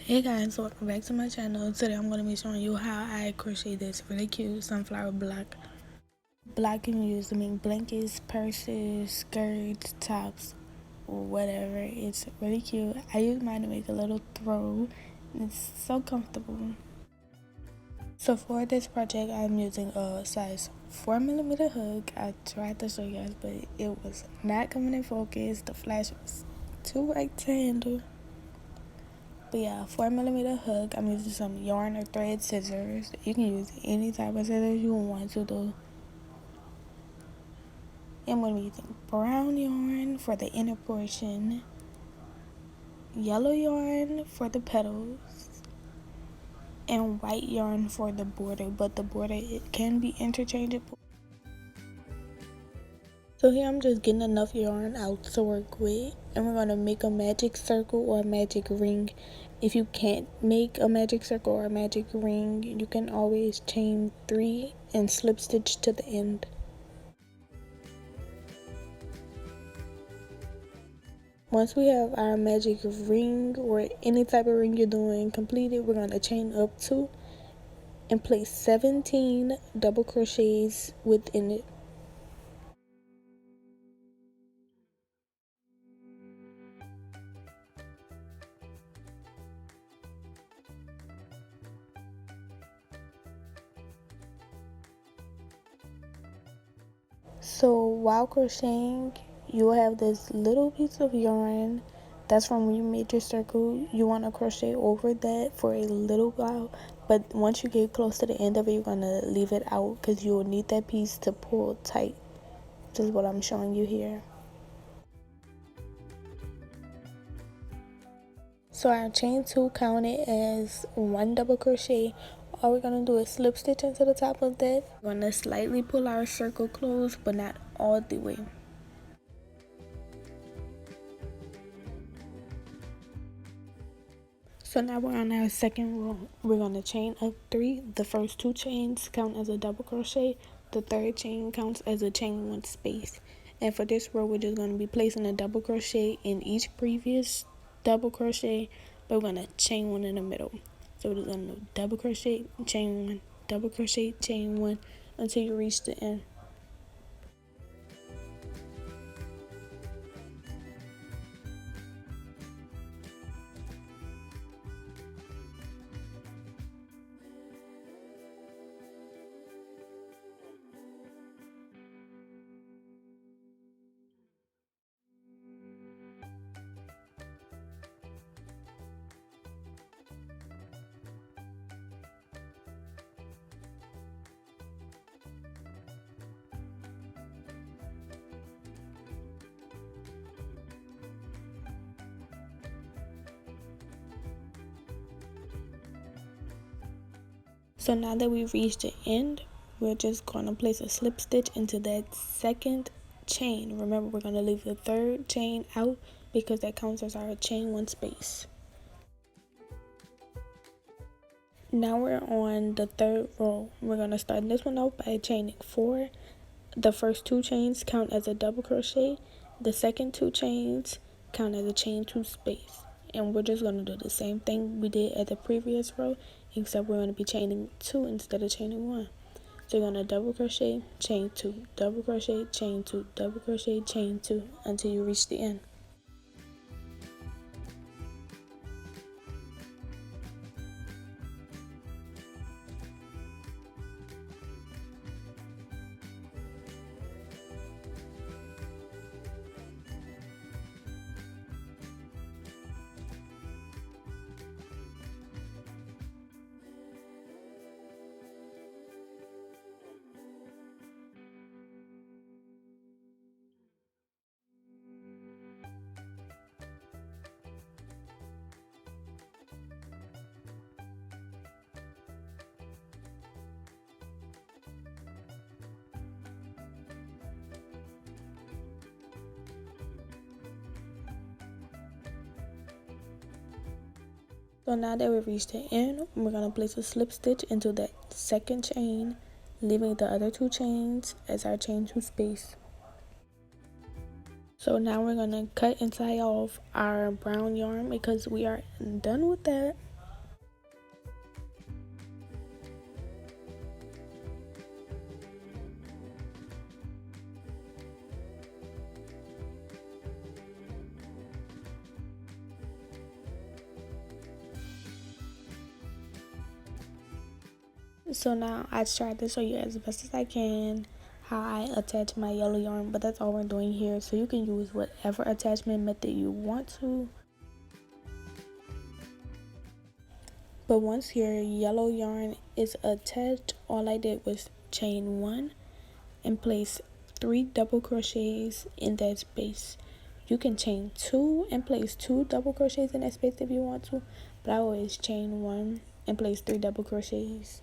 Hey guys, welcome back to my channel. Today I'm going to be showing you how I crochet this really cute sunflower block. Block can be used to make blankets, purses, skirts, tops, whatever. It's really cute. I use mine to make a little throw. It's so comfortable. So for this project, I'm using a size 4mm hook. I tried to show you guys, but it was not coming in focus. The flash was too bright to handle. But yeah, 4mm hook. I'm using some yarn or thread scissors. You can use any type of scissors you want to do. I'm going to be using brown yarn for the inner portion, yellow yarn for the petals, and white yarn for the border. But the border, it can be interchangeable. So here I'm just getting enough yarn out to work with, and we're going to make a magic circle or a magic ring. If you can't make a magic circle or a magic ring, you can always chain 3 and slip stitch to the end. Once we have our magic ring or any type of ring you're doing completed, we're going to chain up 2 and place 17 double crochets within it. So while crocheting, you will have this little piece of yarn that's from when you made your circle. You want to crochet over that for a little while, but once you get close to the end of it, you're going to leave it out because you will need that piece to pull tight. This is what I'm showing you here. So our chain 2 counted as 1 double crochet. All we're going to do is slip stitch into the top of that. We're going to slightly pull our circle closed, but not all the way. So now we're on our second row. We're going to chain up 3. The first 2 chains count as a double crochet. The third chain counts as a chain 1 space. And for this row, we're just going to be placing a double crochet in each previous double crochet, but we're going to chain 1 in the middle. So we're just going to double crochet, chain 1, double crochet, chain 1 until you reach the end. So now that we've reached the end, we're just going to place a slip stitch into that second chain. Remember, we're going to leave the third chain out because that counts as our chain 1 space. Now we're on the third row. We're going to start this one out by chaining 4. The first 2 chains count as a double crochet. The second 2 chains count as a chain 2 space. And we're just going to do the same thing we did at the previous row, except we're going to be chaining 2 instead of chaining 1. So you're going to double crochet, chain 2, double crochet, chain 2, double crochet, chain 2 until you reach the end. So now that we've reached the end, we're going to place a slip stitch into that second chain, leaving the other 2 chains as our chain 2 space. So now we're going to cut and tie off our brown yarn because we are done with that. So now I tried to show you as best as I can how I attach my yellow yarn, but that's all we're doing here. So you can use whatever attachment method you want to. But once your yellow yarn is attached, all I did was chain 1 and place 3 double crochets in that space. You can chain 2 and place 2 double crochets in that space if you want to, but I always chain 1 and place 3 double crochets.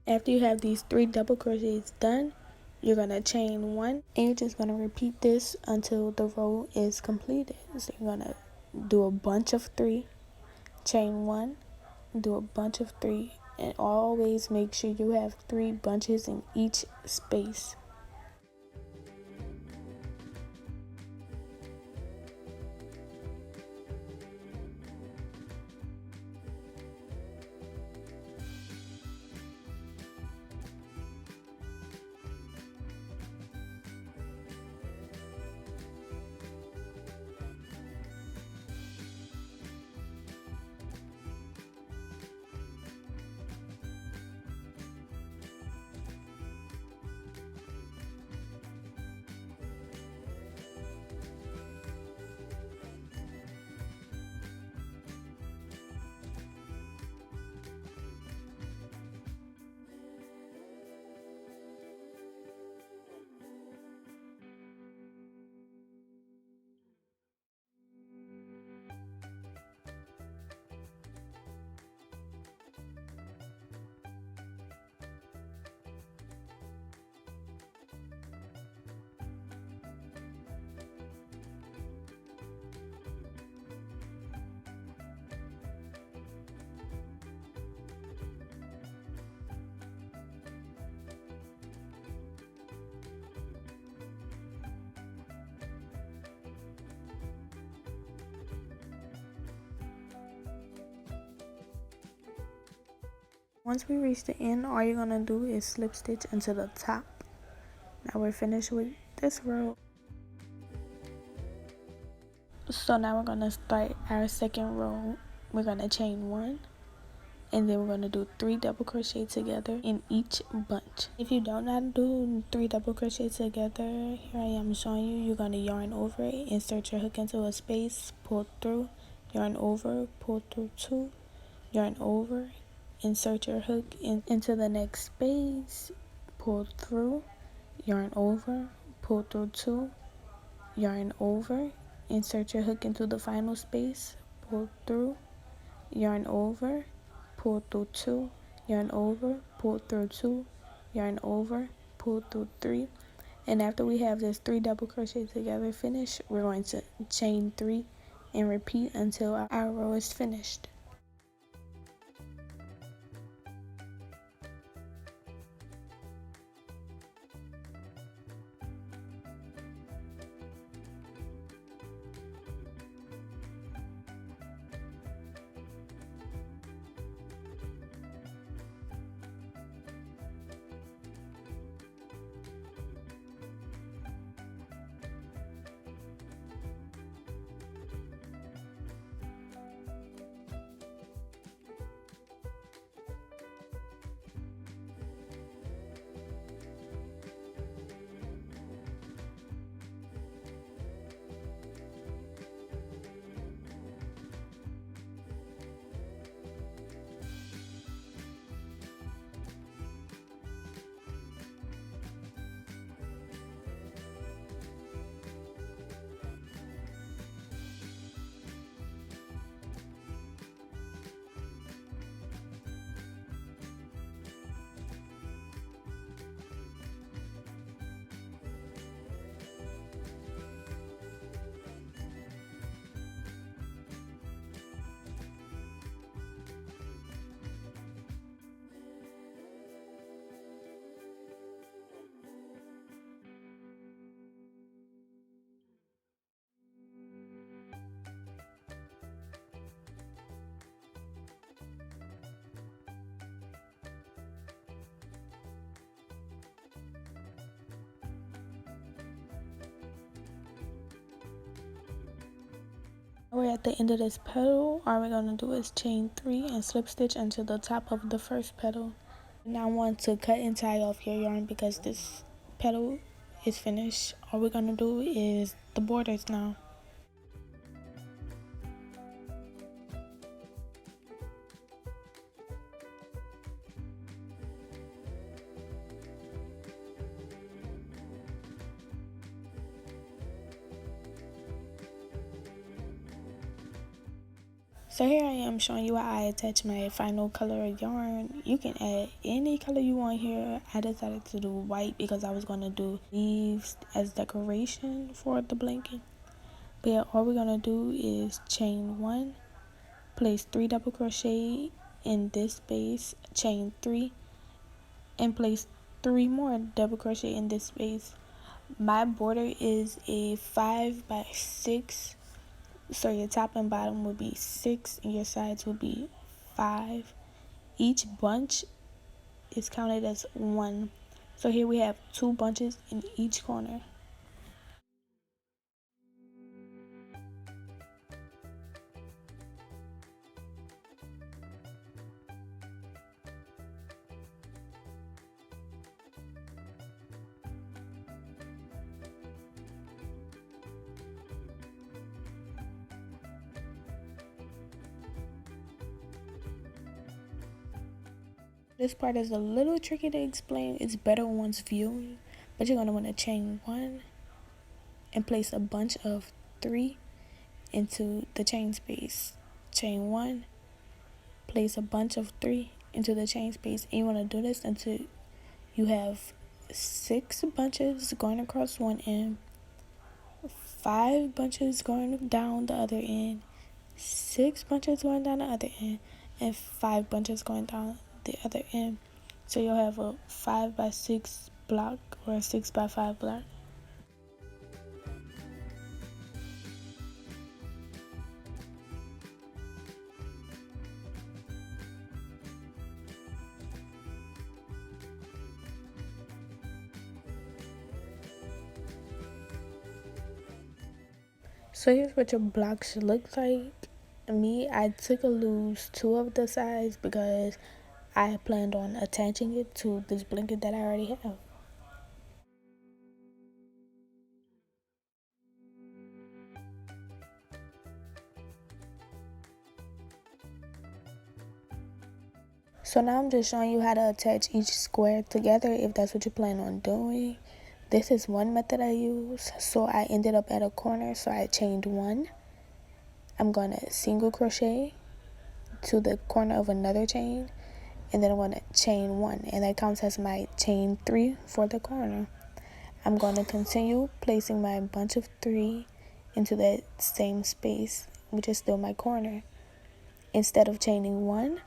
After you have these 3 double crochets done, you're going to chain 1 and you're just going to repeat this until the row is completed. So you're going to do a bunch of 3, chain 1, do a bunch of 3, and always make sure you have 3 bunches in each space. Once we reach the end, all you're going to do is slip stitch into the top. Now we're finished with this row. So now we're going to start our second row. We're going to chain 1 and then we're going to do 3 double crochet together in each bunch. If you don't know how to do 3 double crochet together, here I am showing you. You're going to yarn over it, insert your hook into a space, pull through, yarn over, pull through 2, yarn over, insert your hook into the next space, pull through, yarn over, pull through 2, yarn over, insert your hook into the final space, pull through, yarn over, pull through 2, yarn over, pull through 2, yarn over, pull through 3, and after we have this 3 double crochet together finished, we're going to chain 3 and repeat until our row is finished. We're at the end of this petal. All we're going to do is chain 3 and slip stitch into the top of the first petal. Now I want to cut and tie off your yarn because this petal is finished. All we're going to do is the borders now. So here I am showing you how I attach my final color of yarn. You can add any color you want here. I decided to do white because I was going to do leaves as decoration for the blanket. But yeah, all we're going to do is chain 1, place 3 double crochet in this space, chain 3, and place 3 more double crochet in this space. My border is a 5 by 6. So your top and bottom would be 6 and your sides would be 5. Each bunch is counted as 1. So here we have 2 bunches in each corner. This part is a little tricky to explain. It's better once viewing, but you're going to want to chain 1 and place a bunch of 3 into the chain space. Chain 1, place a bunch of 3 into the chain space, and you want to do this until you have 6 bunches going across one end, 5 bunches going down the other end, 6 bunches going down the other end, and 5 bunches going down the other end. So you'll have a 5 by 6 block or a 6 by 5 block. So here's what your block should look like. I took a loose 2 of the sides because I planned on attaching it to this blanket that I already have. So now I'm just showing you how to attach each square together if that's what you plan on doing. This is one method I use. So I ended up at a corner, so I chained 1. I'm going to single crochet to the corner of another chain, and then I'm going to chain 1, and that counts as my chain 3 for the corner. I'm going to continue placing my bunch of 3 into that same space, which is still my corner. Instead of chaining 1,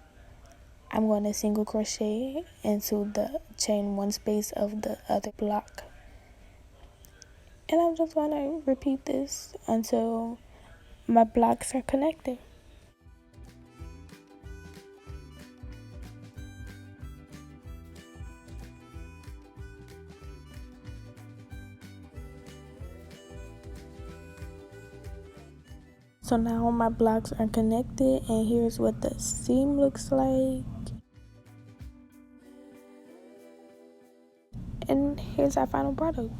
I'm going to single crochet into the chain 1 space of the other block. And I'm just going to repeat this until my blocks are connected. So now my blocks are connected, and here's what the seam looks like. And here's our final product.